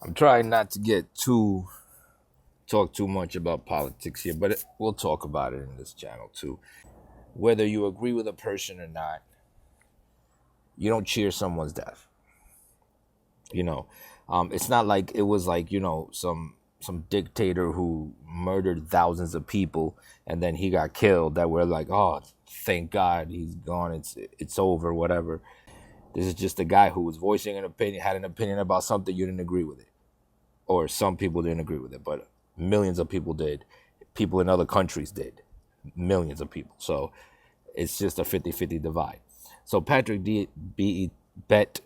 I'm trying not to talk too much about politics here, but we'll talk about it in this channel too. Whether you agree with a person or not, you don't cheer someone's death. It's not like it was like some dictator who murdered thousands of people and then he got killed. That we're like, oh, thank God he's gone. It's over, whatever. This is just a guy who was voicing an opinion, had an opinion about something, you didn't agree with it. Or some people didn't agree with it, but millions of people did. People in other countries did. Millions of people. So it's just a 50-50 divide. So Patrick Bet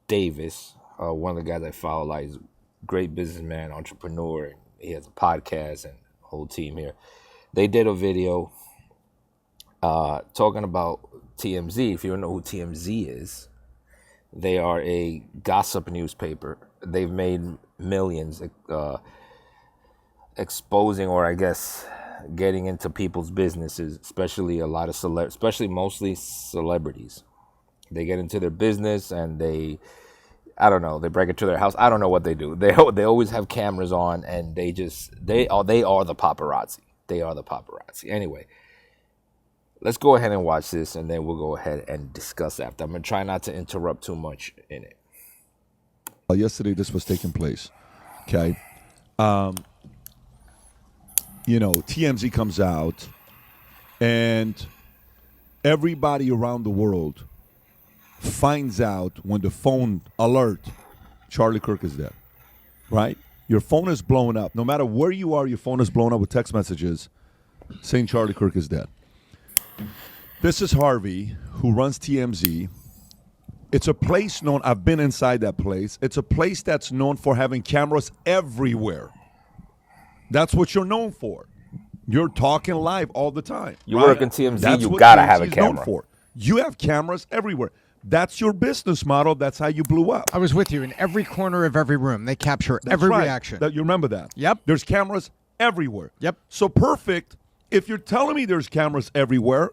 Davis, one of the guys I follow, like, he's a great businessman, entrepreneur, and he has a podcast and a whole team here. They did a video talking about TMZ. If you don't know who TMZ is, they are a gossip newspaper. They've made millions exposing, or I guess getting into people's businesses, especially a lot of mostly celebrities. They get into their business and they break into their house. I don't know what they do. They always have cameras on, and they are the paparazzi. They are the paparazzi. Anyway, let's go ahead and watch this, and then we'll go ahead and discuss after. I'm going to try not to interrupt too much in it. Yesterday, this was taking place, okay? TMZ comes out, and everybody around the world finds out when the phone alert, Charlie Kirk is dead, right? Your phone is blown up. No matter where you are, your phone is blown up with text messages saying Charlie Kirk is dead. This is Harvey, who runs TMZ. It's a place known, I've been inside that place. It's a place that's known for having cameras everywhere. That's what you're known for. You're talking live all the time. You work in TMZ, you got to have a camera. Known for. You have cameras everywhere. That's your business model. That's how you blew up. I was with you in every corner of every room. They capture every reaction. You remember that? Yep. There's cameras everywhere. Yep. So perfect. If you're telling me there's cameras everywhere,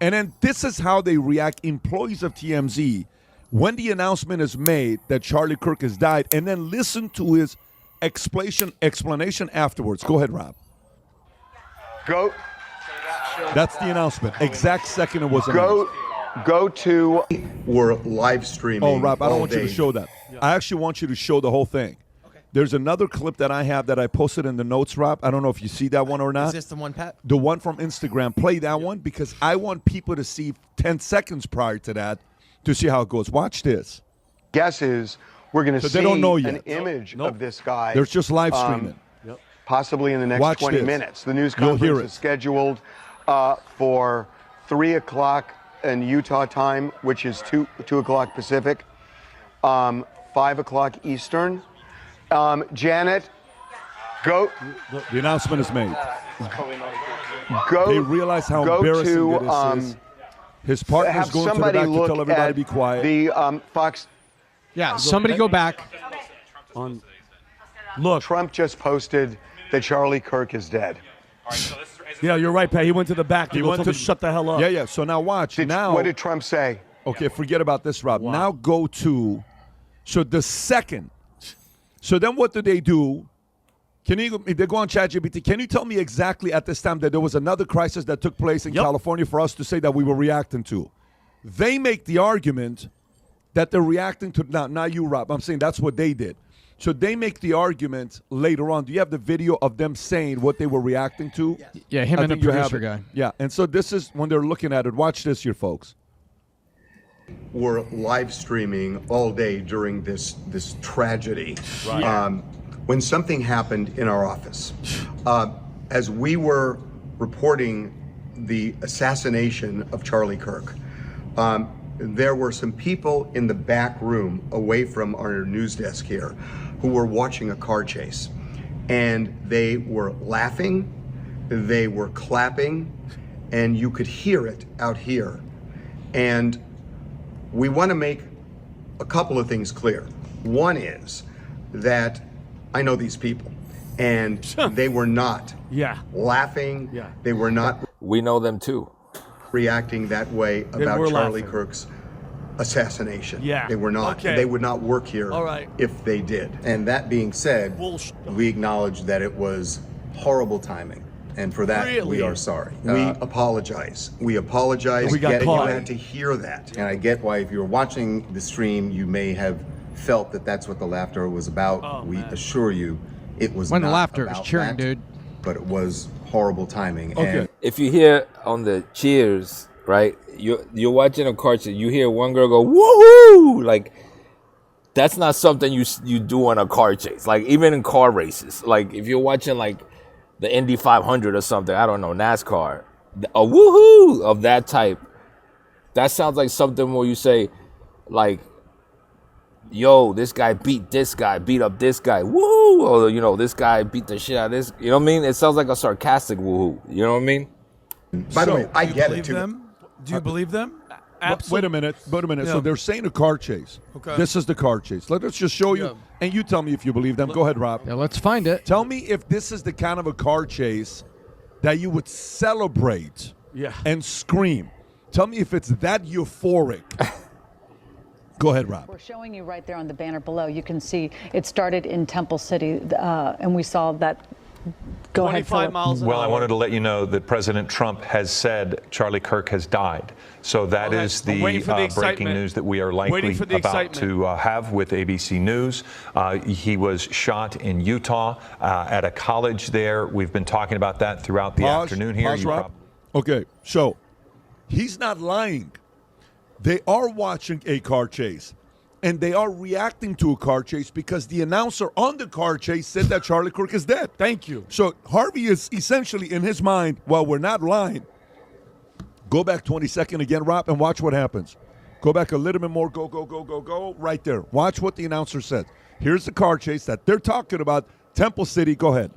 and then this is how they react, employees of TMZ, when the announcement is made that Charlie Kirk has died, and then listen to his explanation afterwards. Go ahead, Rob. Go. That's the announcement. Exact second it was announced. Go to. We're live streaming. Oh, Rob, I don't want you to show that. Yeah. I actually want you to show the whole thing. Okay. There's another clip that I have that I posted in the notes, Rob. I don't know if you see that one or not. Is this the one, Pat? The one from Instagram. Play that one because I want people to see 10 seconds prior to that to see how it goes. Watch this. Guess is we're going to see an image of this guy. There's just live streaming. Possibly in the next 20 minutes. The news conference is scheduled for 3 o'clock in Utah time, which is 2 o'clock Pacific, 5 o'clock Eastern. Janet, go. The announcement is made. Go. They realize how embarrassing it is. His partner's going to the back to tell everybody to be quiet. The Fox. Yeah, somebody go back. Look. Trump just posted that Charlie Kirk is dead. Yeah, you're right, Pat. He went to the back. He went to shut the hell up. Yeah. So now watch. What did Trump say? Okay, forget about this, Rob. Wow. Now go to. So the second. So then what do? They go on ChatGPT. Can you tell me exactly at this time that there was another crisis that took place in California for us to say that we were reacting to? They make the argument that they're reacting to. Not you, Rob. I'm saying that's what they did. So they make the argument later on. Do you have the video of them saying what they were reacting to? Yeah, him and the producer guy. Yeah, and so this is when they're looking at it. Watch this here, folks. We're live streaming all day during this tragedy. Right. When something happened in our office, as we were reporting the assassination of Charlie Kirk, there were some people in the back room away from our news desk here who were watching a car chase, and they were laughing, they were clapping, and you could hear it out here. And we want to make a couple of things clear. One is that I know these people, and they were not laughing. Yeah. They were not. We know them too. Reacting that way about Charlie Kirk's assassination. Yeah. They were not. Okay. They would not work here All right. if they did. And that being said, we acknowledge that it was horrible timing. And for that, Really? we are sorry. We apologize. We apologize. We got Get it. caught. You had to hear that. And I get why if you're watching the stream, you may have felt that that's what the laughter was about. Oh, we man. assure you it was When not the laughter is about cheering, that, dude. but it was horrible timing. Okay. And If you hear on the cheers, right? You're watching a car chase. You hear one girl go woohoo, like that's not something you do on a car chase. Like even in car races, like if you're watching like the Indy 500 or something, I don't know, NASCAR, a woohoo of that type, that sounds like something where you say, like, yo, this guy beat this guy, beat up this guy, woohoo, or you know, this guy beat the shit out of this. You know what I mean? It sounds like a sarcastic woohoo. You know what I mean? by the way, I Do you get it believe too. them? Do you believe them? Wait a minute. Yeah. So they're saying a car chase. Okay. This is the car chase. Let us just show you, Yeah. and you tell me if you believe them. Go ahead, Rob. Yeah, let's find it. Tell me if this is the kind of a car chase that you would celebrate Yeah. and scream. Tell me if it's that euphoric. Go ahead, Rob. We're showing you right there on the banner below. You can see it started in Temple City, and we saw that. Go ahead, 25 Philip. miles an Well, I hour. wanted to let you know that President Trump has said Charlie Kirk has died. So that Okay. is I'm waiting the for the breaking excitement. news that we are Waiting likely for the about excitement. to have with ABC News. He was shot in Utah at a college there. We've been talking about that throughout the afternoon here. Pause, You Rob. Okay, so he's not lying. They are watching a car chase, and they are reacting to a car chase because the announcer on the car chase said that Charlie Kirk is dead. Thank you. So Harvey is essentially in his mind, well, we're not lying. Go back 20 seconds again, Rob, and watch what happens. Go back a little bit more. Go. Right there. Watch what the announcer said. Here's the car chase that they're talking about. Temple City. Go ahead.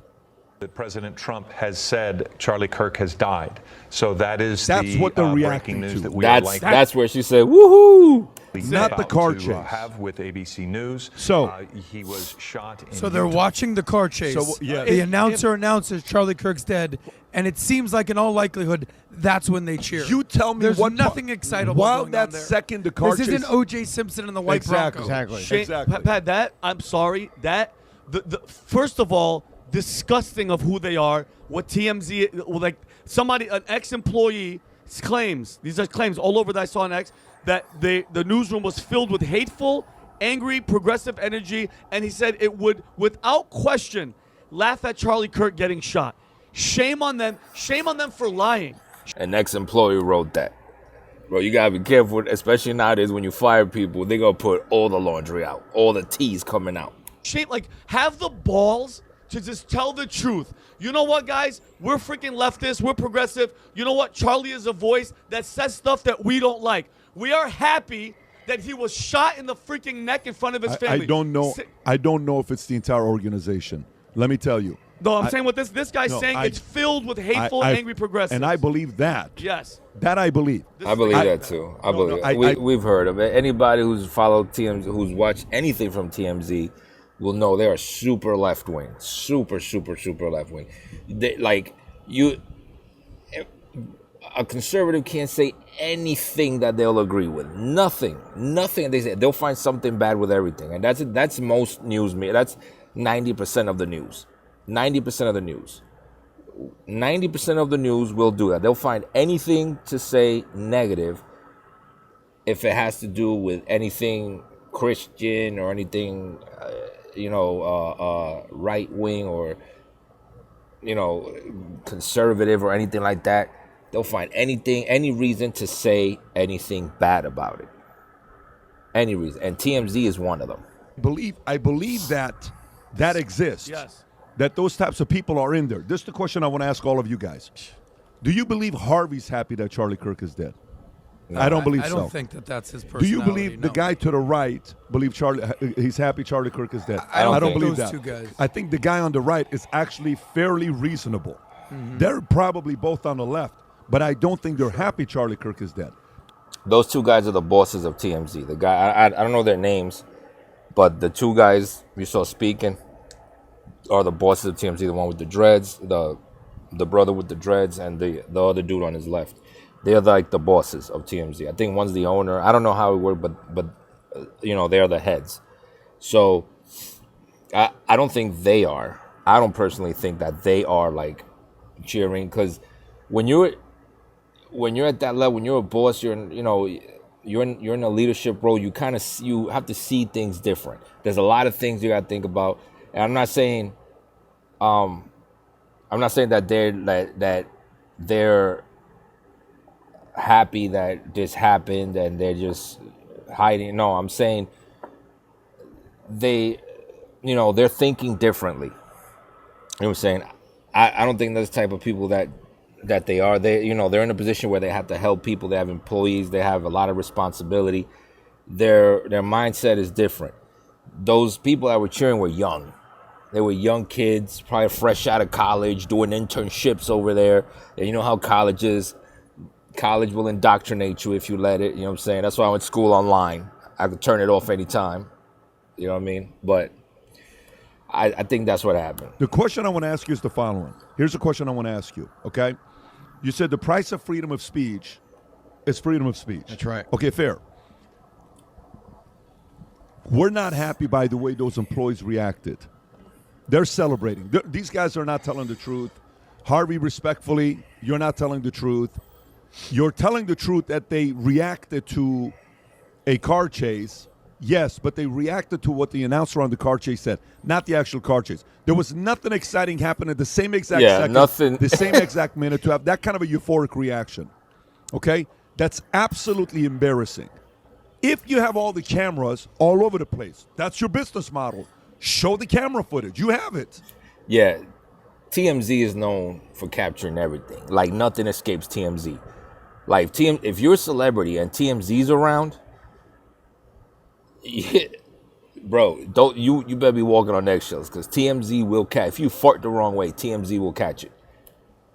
that President Trump has said Charlie Kirk has died. So That's the what they're breaking reacting news to. that we are That's likely that's where she said woohoo. Not the about car to, chase. have with ABC News. So- he was shot in So they're Utah. watching the car chase. So, yeah. The announcer announces Charlie Kirk's dead, and it seems like in all likelihood that's when they cheer. You tell me There's what nothing excitable while going that on there. second the car This chase. isn't O.J. Simpson and the White Exactly. Bronco. Exactly. Exactly. Pat, that I'm sorry. That the first of all, disgusting of who they are. What TMZ like somebody an ex-employee claims. These are claims all over that I saw on X that the newsroom was filled with hateful, angry, progressive energy, and he said it would, without question, laugh at Charlie Kirk getting shot. Shame on them. Shame on them for lying. An ex-employee wrote that. Bro, you gotta be careful, especially nowadays when you fire people. They gonna put all the laundry out, all the teas coming out. Shame, like, have the balls to just tell the truth. You know what, guys? We're freaking leftists. We're progressive. You know what? Charlie is a voice that says stuff that we don't like. We are happy that he was shot in the freaking neck in front of his family. I don't know. I don't know if it's the entire organization. Let me tell you. No, I'm saying what this guy's no, saying. It's filled with hateful, I- angry progressives. And I believe that. Yes. That I believe. I believe I- that too. I believe no, it. We've heard of it. Anybody who's followed TMZ, who's watched anything from TMZ, will know they are super left wing, super left wing. A conservative can't say anything that they'll agree with. Nothing. They say they'll find something bad with everything, and that's most news. That's 90% of the news. 90% of the news. 90% of the news will do that. They'll find anything to say negative if it has to do with anything Christian or anything, right wing or, conservative or anything like that. They'll find any reason to say anything bad about it. Any reason. And TMZ is one of them. I believe that exists. Yes. That those types of people are in there. This is the question I want to ask all of you guys. Do you believe Harvey's happy that Charlie Kirk is dead? No, I don't believe I so. don't think that that's his Do personality. you believe the no. guy to the right believe he's happy Charlie Kirk is dead? I don't think believe those that. two guys. I think the guy on the right is actually fairly reasonable. Mm-hmm. They're probably both on the left, but I don't think they're happy Charlie Kirk is dead. Those two guys are the bosses of TMZ. The guy, I don't know their names, but the two guys you saw speaking are the bosses of TMZ. The one with the dreads, the brother with the dreads, and the other dude on his left. They're like the bosses of TMZ. I think one's the owner. I don't know how it works, but they're the heads. So I don't think they are. I don't personally think that they are like cheering, because when you're at that level, when you're a boss, you're in a leadership role. You have to see things different. There's a lot of things you got to think about. And I'm not saying that they're happy that this happened and they're just hiding. No, I'm saying they're thinking differently. You know what I'm saying? I don't think that's the type of people that they are. They're in a position where they have to help people. They have employees. They have a lot of responsibility. Their mindset is different. Those people that were cheering were young. They were young kids, probably fresh out of college, doing internships over there. And you know how college is. College will indoctrinate you if you let it. You know what I'm saying? That's why I went to school online. I could turn it off anytime. You know what I mean? But I think that's what happened. The question I want to ask you is the following. Here's the question I want to ask you, okay? You said the price of freedom of speech is freedom of speech. That's right. Okay, fair. We're not happy by the way those employees reacted. They're celebrating. These guys are not telling the truth. Harvey, respectfully, you're not telling the truth. You're telling the truth that they reacted to a car chase. Yes, but they reacted to what the announcer on the car chase said, not the actual car chase. There was nothing exciting happening at the same exact second, nothing. the same exact minute to have that kind of a euphoric reaction. Okay? That's absolutely embarrassing. If you have all the cameras all over the place, that's your business model. Show the camera footage. You have it. Yeah, TMZ is known for capturing everything. Like, nothing escapes TMZ. Like, if you're a celebrity and TMZ's around, bro, you better be walking on eggshells, because TMZ will catch. If you fart the wrong way, TMZ will catch it.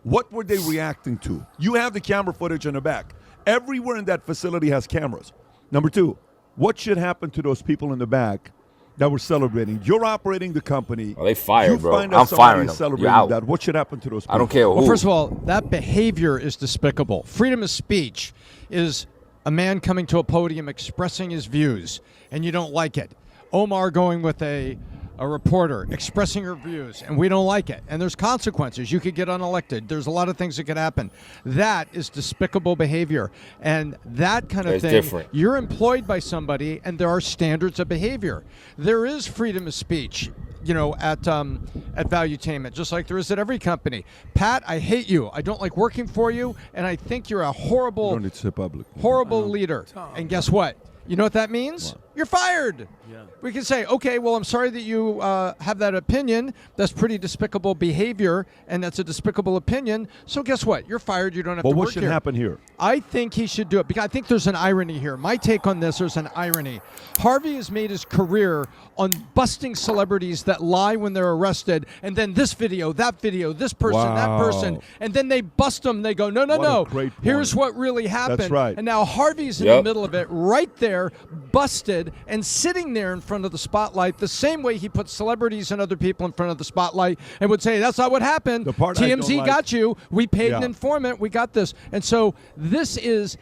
What were they reacting to? You have the camera footage in the back. Everywhere in that facility has cameras. Number two, what should happen to those people in the back that were celebrating? You're operating the company. Oh, they fired, you bro. Find out I'm firing them. celebrating You're out. that. What should happen to those people? I don't care who. Well, first of all, that behavior is despicable. Freedom of speech is a man coming to a podium expressing his views, and you don't like it. Omar going with a reporter expressing her views, and we don't like it. And there's consequences. You could get unelected. There's a lot of things that could happen. That is despicable behavior. And that kind of thing, different. You're employed by somebody, and there are standards of behavior. There is freedom of speech, at Valuetainment, just like there is at every company. Pat, I hate you. I don't like working for you, and I think you're a horrible, don't need to say public. horrible leader. And guess what? You know what that means? What? You're fired. Yeah. We can say, okay, well, I'm sorry that you have that opinion. That's pretty despicable behavior, and that's a despicable opinion. So guess what? You're fired. You don't have to work here. But what should happen here? I think he should do it, because I think there's an irony here. My take on this, there's an irony. Harvey has made his career on busting celebrities that lie when they're arrested, and then this video, that video, this person, that person, and then they bust them. They go, no. Great Here's point. what really happened. That's right. And now Harvey's in the middle of it, right there, busted, and sitting there in front of the spotlight, the same way he puts celebrities and other people in front of the spotlight and would say, that's not what happened. The part I TMZ don't got you. We paid an Yeah. informant. We got this. And so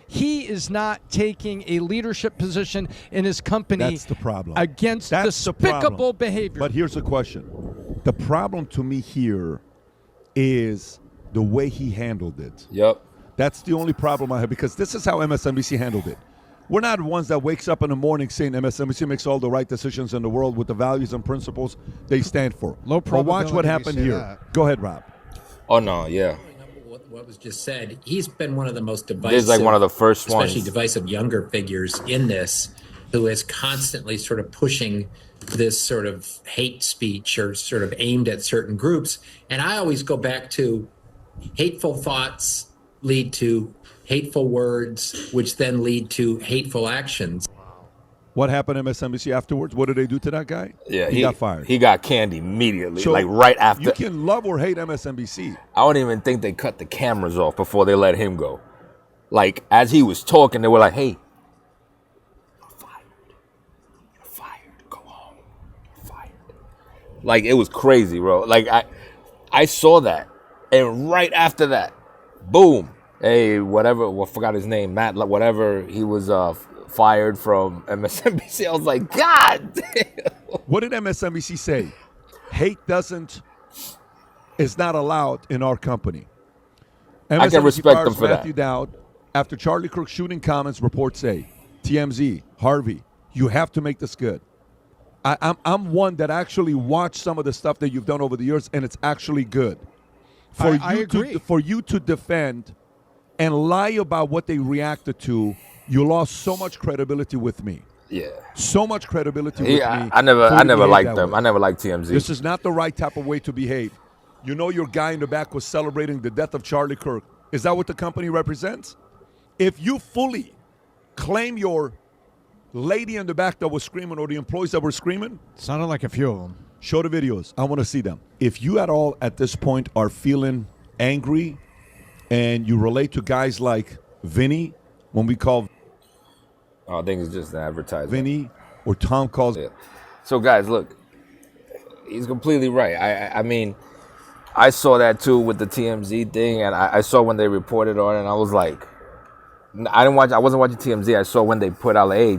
he is not taking a leadership position in his company. That's the problem. Against That's the despicable problem. behavior. But here's the question. The problem to me here is the way he handled it. Yep. That's the only problem I have, because this is how MSNBC handled it. We're not ones that wakes up in the morning saying MSNBC makes all the right decisions in the world with the values and principles they stand for. Low But watch probability what we happened say here. that. Go ahead, Rob. Oh no, yeah. What was just said, he's been one of the most divisive, This is like one of the first especially ones. divisive younger figures in this, who is constantly sort of pushing this sort of hate speech or sort of aimed at certain groups. And I always go back to hateful thoughts lead to hateful words, which then lead to hateful actions. What happened at MSNBC afterwards? What did they do to that guy? Yeah, he got fired. He got canned immediately, So like right after. You can love or hate MSNBC. I don't even think they cut the cameras off before they let him go. Like, as he was talking, they were like, hey, you're fired. You're fired. Go home. You're fired. Like, it was crazy, bro. Like, I saw that. And right after that, boom, hey, whatever, well, I forgot his name, Matt, whatever, he was fired from MSNBC. I was like, God damn. What did MSNBC say? Hate is not allowed in our company. MSNBC I can respect them fires for Matthew that. Dowd after Charlie Kirk shooting comments. Reports say, TMZ, Harvey, you have to make this good. I'm one that actually watched some of the stuff that you've done over the years, and it's actually good. I agree. For you to defend and lie about what they reacted to, you lost so much credibility with me. Yeah. So much credibility with me. I never liked them. I never liked TMZ. This is not the right type of way to behave. You know your guy in the back was celebrating the death of Charlie Kirk. Is that what the company represents? If you fully claim your lady in the back that was screaming or the employees that were screaming, sounded like a few of them. Show the videos. I want to see them. If you at all at this point are feeling angry and you relate to guys like Vinny, when we call I think it's just an advertisement. Vinny or Tom calls. Yeah. So guys, look, he's completely right. I mean, I saw that too with the TMZ thing, and I saw when they reported on it, and I was like, I wasn't watching TMZ. I saw when they put out, hey,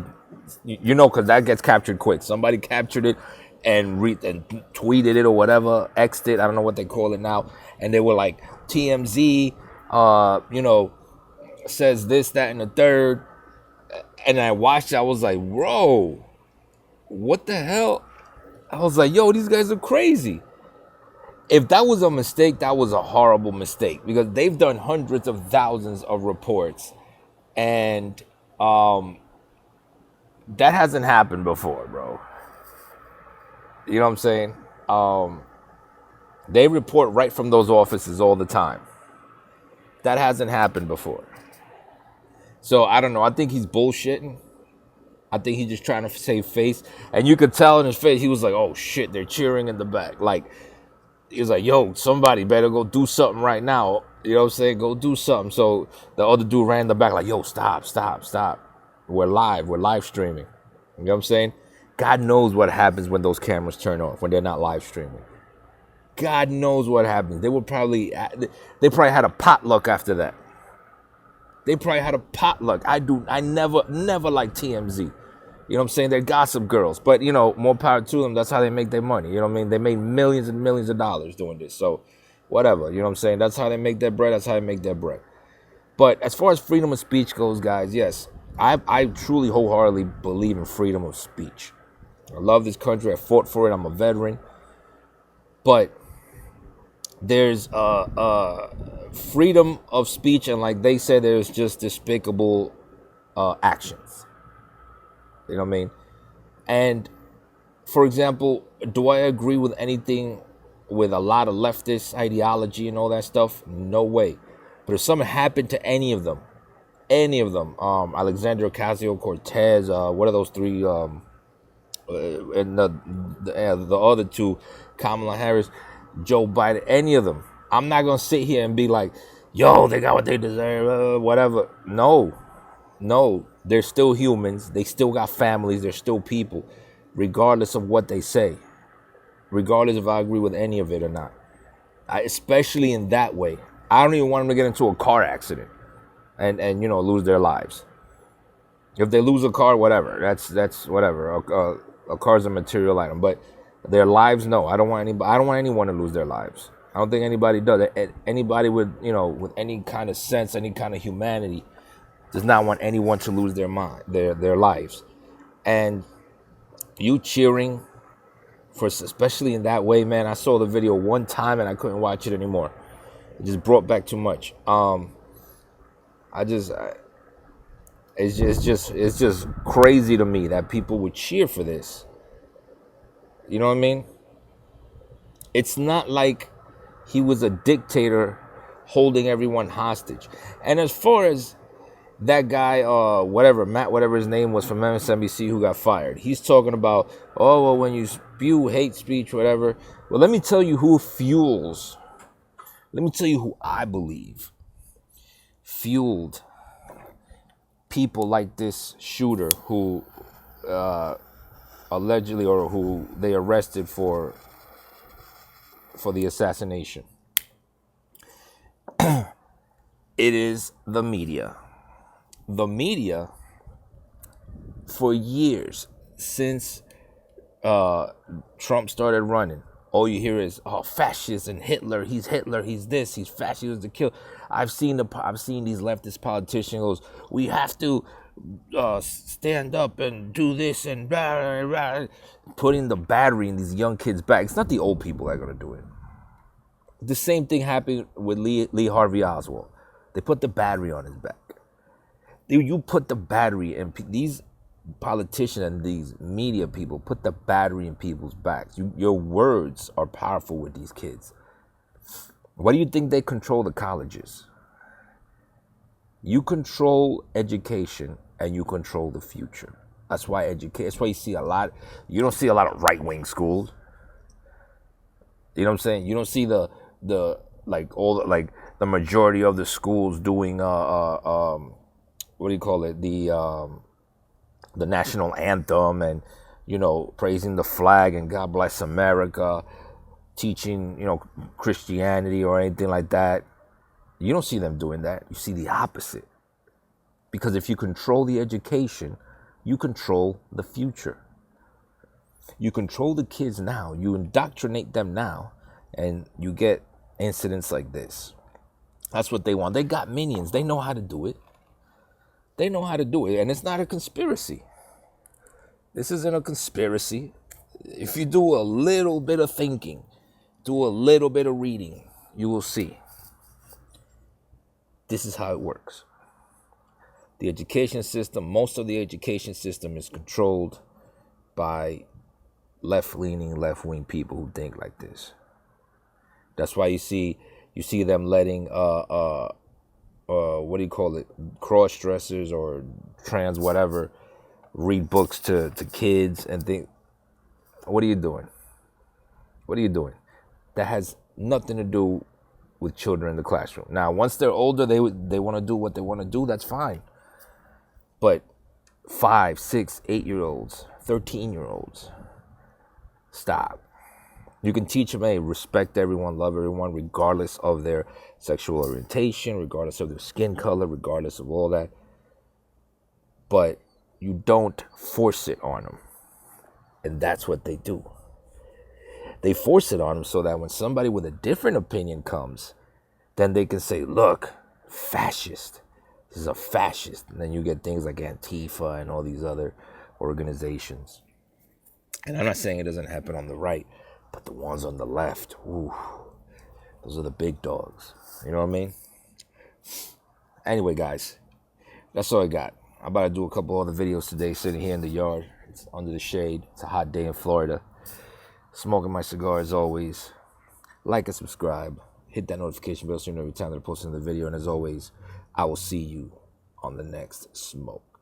you know, because that gets captured quick. Somebody captured it and tweeted it or whatever, X'd it. I don't know what they call it now. And they were like, TMZ, you know, says this, that, and the third. And I watched it. I was like, bro, what the hell? I was like, yo, these guys are crazy. If that was a mistake, that was a horrible mistake, because they've done hundreds of thousands of reports, and that hasn't happened before, bro. You know what I'm saying? They report right from those offices all the time. That hasn't happened before. So I don't know. I think he's bullshitting. I think he's just trying to save face. And you could tell in his face, he was like, oh shit, they're cheering in the back. Like, he was like, yo, somebody better go do something right now. You know what I'm saying? Go do something. So the other dude ran in the back like, yo, stop. We're live streaming. You know what I'm saying? God knows what happens when those cameras turn off, when they're not live streaming. God knows what happens. They probably had a potluck after that. They probably had a potluck. I never liked TMZ. You know what I'm saying? They're gossip girls. But, you know, more power to them. That's how they make their money. You know what I mean? They made millions and millions of dollars doing this. So, whatever. You know what I'm saying? That's how they make their bread. That's how they make their bread. But as far as freedom of speech goes, guys, yes, I truly wholeheartedly believe in freedom of speech. I love this country. I fought for it. I'm a veteran. But there's freedom of speech, and like they said, there's just despicable actions. You know what I mean? And for example, do I agree with anything with a lot of leftist ideology and all that stuff? No way. But if something happened to any of them, Alexandria Ocasio-Cortez, what are those three? And the other two, Kamala Harris, Joe Biden, any of them. I'm not going to sit here and be like, yo, they got what they deserve, whatever. No. They're still humans. They still got families. They're still people, regardless of what they say, regardless if I agree with any of it or not. Especially in that way. I don't even want them to get into a car accident and you know, lose their lives. If they lose a car, whatever. That's whatever. A car's a material item, but their lives, no. I don't want anyone to lose their lives. I don't think anybody does. Anybody with, you know, with any kind of sense, any kind of humanity, does not want anyone to lose their lives. And you cheering for, especially in that way, man. I saw the video one time and I couldn't watch it anymore. It just brought back too much. It's just crazy to me that people would cheer for this. You know what I mean? It's not like he was a dictator holding everyone hostage. And as far as that guy, Matt, whatever his name was from MSNBC, who got fired, he's talking about, oh, well, when you spew hate speech, whatever. Well, let me tell you who I believe fueled people like this shooter who allegedly, or who they arrested for the assassination. It is the media. The media, for years, since Trump started running, all you hear is, oh, fascist and Hitler, he's this, he's fascist, he was to kill. I've seen these leftist politicians goes, we have to stand up and do this and blah, blah, blah, putting the battery in these young kids' back. It's not the old people that are gonna do it. The same thing happened with Lee Harvey Oswald. They put the battery on his back. You put the battery in these politicians and these media people put the battery in people's backs. Your words are powerful with these kids. Why do you think they control the colleges? You control education and you control the future. That's why that's why you see you don't see a lot of right-wing schools. You know what I'm saying? You don't see the majority of the schools doing what do you call it, the national anthem and, you know, praising the flag and God bless America, teaching, you know, Christianity or anything like that. You don't see them doing that. You see the opposite. Because if you control the education, you control the future. You control the kids now. You indoctrinate them now, and you get incidents like this. That's what they want. They got minions. They know how to do it. They know how to do it, and it's not a conspiracy. This isn't a conspiracy. If you do a little bit of thinking, do a little bit of reading, you will see. This is how it works. The education system, most of the education system is controlled by left-wing people who think like this. That's why you see them letting what do you call it, cross-dressers or trans whatever read books to kids and think, what are you doing? What are you doing? That has nothing to do with children in the classroom. Now, once they're older, they want to do what they want to do, that's fine. But 5, 6, 8-year-olds, 13-year-olds, stop. You can teach them, hey, respect everyone, love everyone, regardless of their sexual orientation, regardless of their skin color, regardless of all that. But you don't force it on them. And that's what they do. They force it on them so that when somebody with a different opinion comes, then they can say, look, fascist. This is a fascist. And then you get things like Antifa and all these other organizations. And I'm not saying it doesn't happen on the right, but the ones on the left, ooh, those are the big dogs. You know what I mean? Anyway, guys, that's all I got. I'm about to do a couple other videos today, sitting here in the yard. It's under the shade. It's a hot day in Florida. Smoking my cigar as always. Like and subscribe. Hit that notification bell so you know every time that I post another video. And as always, I will see you on the next smoke.